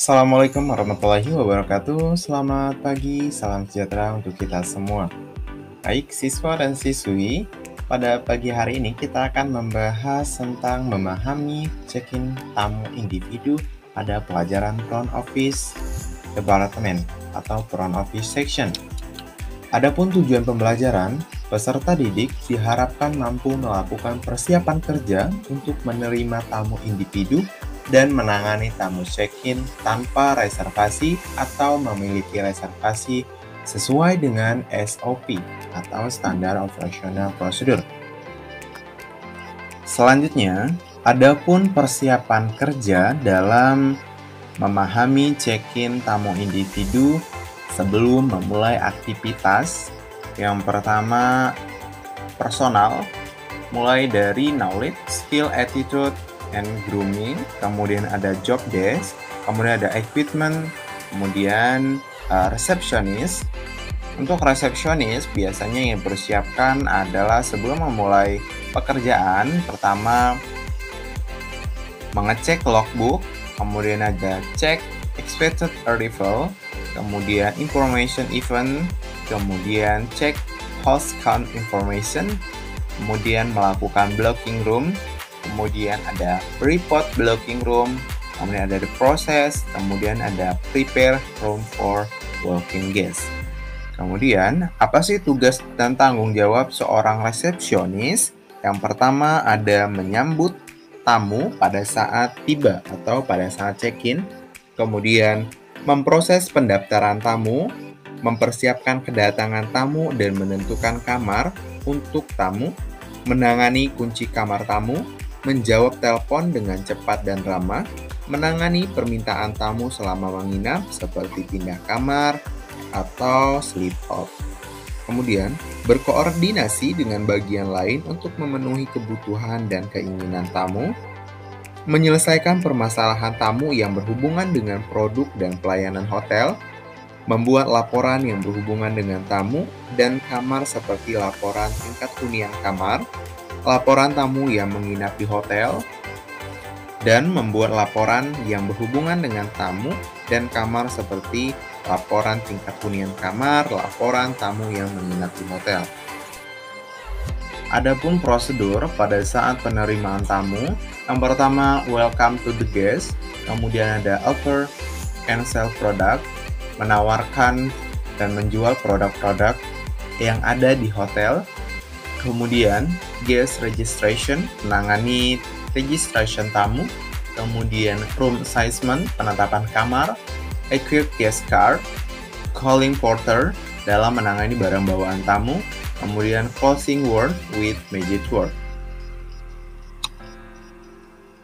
Assalamualaikum warahmatullahi wabarakatuh. Selamat pagi, salam sejahtera untuk kita semua. Baik, siswa dan siswi, pada pagi hari ini kita akan membahas tentang memahami check-in tamu individu pada pelajaran Front Office Department atau Front Office Section. Adapun tujuan pembelajaran, peserta didik diharapkan mampu melakukan persiapan kerja untuk menerima tamu individu dan menangani tamu check-in tanpa reservasi atau memiliki reservasi sesuai dengan SOP atau Standar Operational Procedure. Selanjutnya, adapun persiapan kerja dalam memahami check-in tamu individu sebelum memulai aktivitas. Yang pertama, personal, mulai dari knowledge, skill, attitude, and grooming, kemudian ada job desk, kemudian ada equipment, kemudian receptionist. Untuk resepsionis biasanya yang dipersiapkan adalah sebelum memulai pekerjaan, pertama mengecek logbook, kemudian ada cek expected arrival, kemudian information event, kemudian cek host count information, kemudian melakukan blocking room, kemudian ada report blocking room, kemudian ada the process, kemudian ada prepare room for walk-in guests. Kemudian, apa sih tugas dan tanggung jawab seorang resepsionis? Yang pertama ada menyambut tamu pada saat tiba atau pada saat check-in, kemudian memproses pendaftaran tamu, mempersiapkan kedatangan tamu dan menentukan kamar untuk tamu, menangani kunci kamar tamu, menjawab telepon dengan cepat dan ramah, menangani permintaan tamu selama menginap seperti pindah kamar atau sleep out. Kemudian, berkoordinasi dengan bagian lain untuk memenuhi kebutuhan dan keinginan tamu, menyelesaikan permasalahan tamu yang berhubungan dengan produk dan pelayanan hotel, membuat laporan yang berhubungan dengan tamu dan kamar seperti laporan tingkat hunian kamar, laporan tamu yang menginap di hotel, dan membuat laporan yang berhubungan dengan tamu dan kamar seperti laporan tingkat hunian kamar, laporan tamu yang menginap di hotel. Adapun prosedur pada saat penerimaan tamu, yang pertama welcome to the guest, kemudian ada offer and sell product, menawarkan dan menjual produk-produk yang ada di hotel. Kemudian guest registration, menangani registration tamu. Kemudian room assessment, penetapan kamar. Equip guest card, calling porter, dalam menangani barang bawaan tamu. Kemudian closing word with magic word.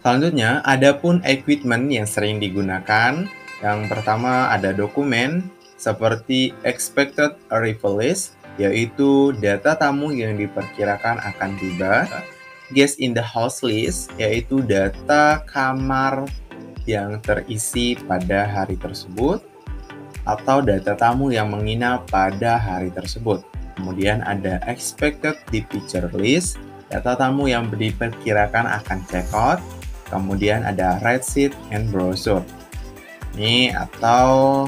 Selanjutnya, adapun equipment yang sering digunakan. Yang pertama ada dokumen seperti expected arrival list, yaitu data tamu yang diperkirakan akan tiba. Guest in the house list, yaitu data kamar yang terisi pada hari tersebut, atau data tamu yang menginap pada hari tersebut. Kemudian ada expected departure list, data tamu yang diperkirakan akan check out. Kemudian ada receipt and brochure. Ini atau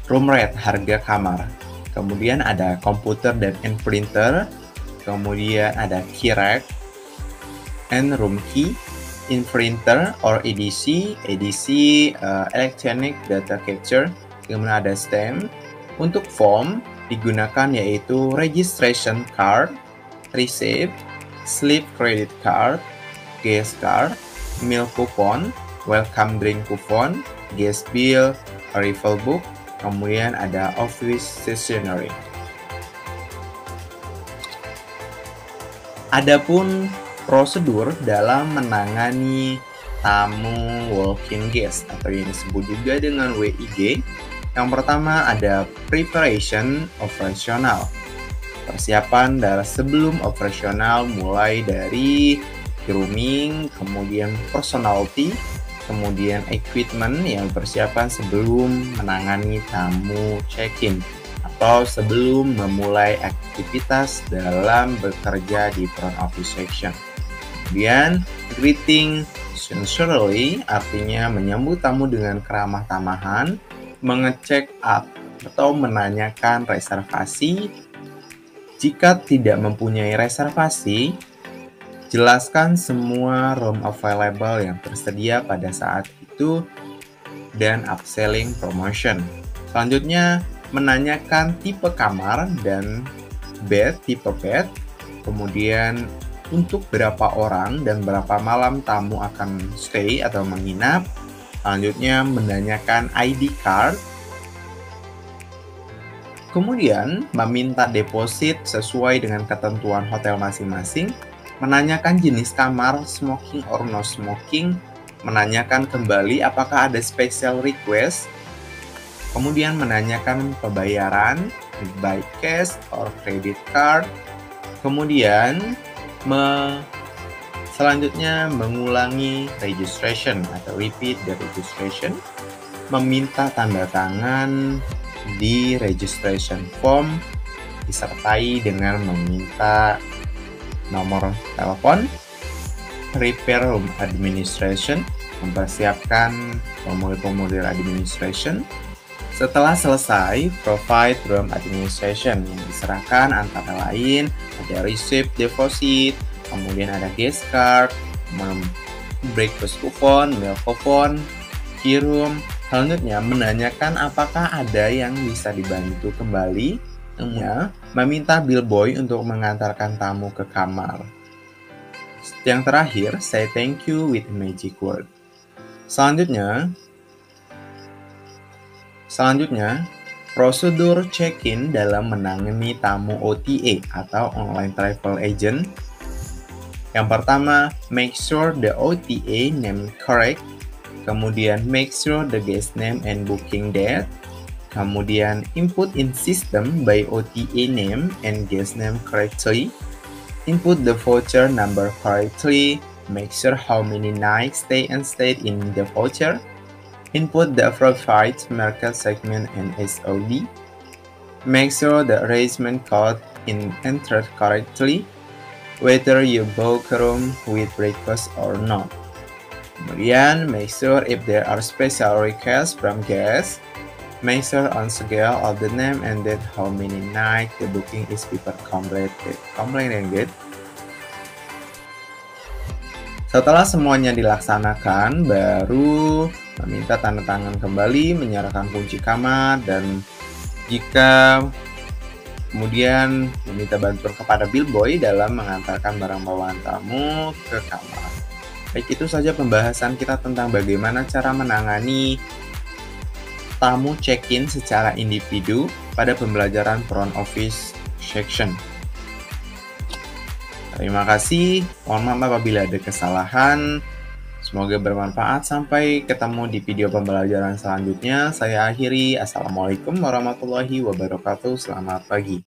room rate, harga kamar. Kemudian ada komputer dan printer. Kemudian ada key rack and room key, printer or EDC, electronic data capture. Kemudian ada stamp. Untuk form digunakan yaitu registration card, receipt, slip credit card, guest card, meal coupon, welcome drink coupon, guest bill, arrival book, kemudian ada office stationery. Adapun prosedur dalam menangani tamu walk-in guest atau yang disebut juga dengan WIG. Yang pertama ada preparation operasional. Persiapan dari sebelum operasional mulai dari grooming, kemudian personality, kemudian equipment yang persiapan sebelum menangani tamu check-in atau sebelum memulai aktivitas dalam bekerja di front office section. Kemudian greeting sincerely artinya menyambut tamu dengan keramah tamahan, mengecek atau menanyakan reservasi. Jika tidak mempunyai reservasi, jelaskan semua room available yang tersedia pada saat itu dan upselling promotion. Selanjutnya, menanyakan tipe kamar dan tipe bed. Kemudian untuk berapa orang dan berapa malam tamu akan stay atau menginap. Selanjutnya, menanyakan ID card. Kemudian, meminta deposit sesuai dengan ketentuan hotel masing-masing. Menanyakan jenis kamar, smoking or no smoking. Menanyakan kembali apakah ada special request. Kemudian menanyakan pembayaran, by cash or credit card. Kemudian, selanjutnya mengulangi registration atau repeat the registration. Meminta tanda tangan di registration form, disertai dengan meminta nomor telepon. Prepare room administration, mempersiapkan formulir-formulir administration. Setelah selesai, provide room administration yang diserahkan antara lain ada receipt deposit, kemudian ada guest card, breakfast coupon, meal coupon, key room. Selanjutnya menanyakan apakah ada yang bisa dibantu kembali. Meminta bellboy untuk mengantarkan tamu ke kamar. Yang terakhir, say thank you with magic word. Selanjutnya, prosedur check-in dalam menangani tamu OTA atau online travel agent. Yang pertama, make sure the OTA name correct. Kemudian, make sure the guest name and booking date. Kemudian, input in system by OTA name and guest name correctly. Input the voucher number correctly. Make sure how many nights stay and stayed in the voucher. Input the profile market segment and SOD. Make sure the arrangement code is entered correctly, whether you book a room with breakfast or not. Kemudian, make sure if there are special requests from guests. Make sure on scale of the name and date how many nights the booking is before completed. Setelah semuanya dilaksanakan, baru meminta tanda tangan kembali, menyerahkan kunci kamar, dan jika kemudian meminta bantuan kepada bellboy dalam mengantarkan barang bawaan tamu ke kamar. Baik, itu saja pembahasan kita tentang bagaimana cara menangani tamu check-in secara individu pada pembelajaran front office section. Terima kasih, mohon maaf apabila ada kesalahan. Semoga bermanfaat. Sampai ketemu di video pembelajaran selanjutnya. Saya akhiri. Assalamualaikum warahmatullahi wabarakatuh. Selamat pagi.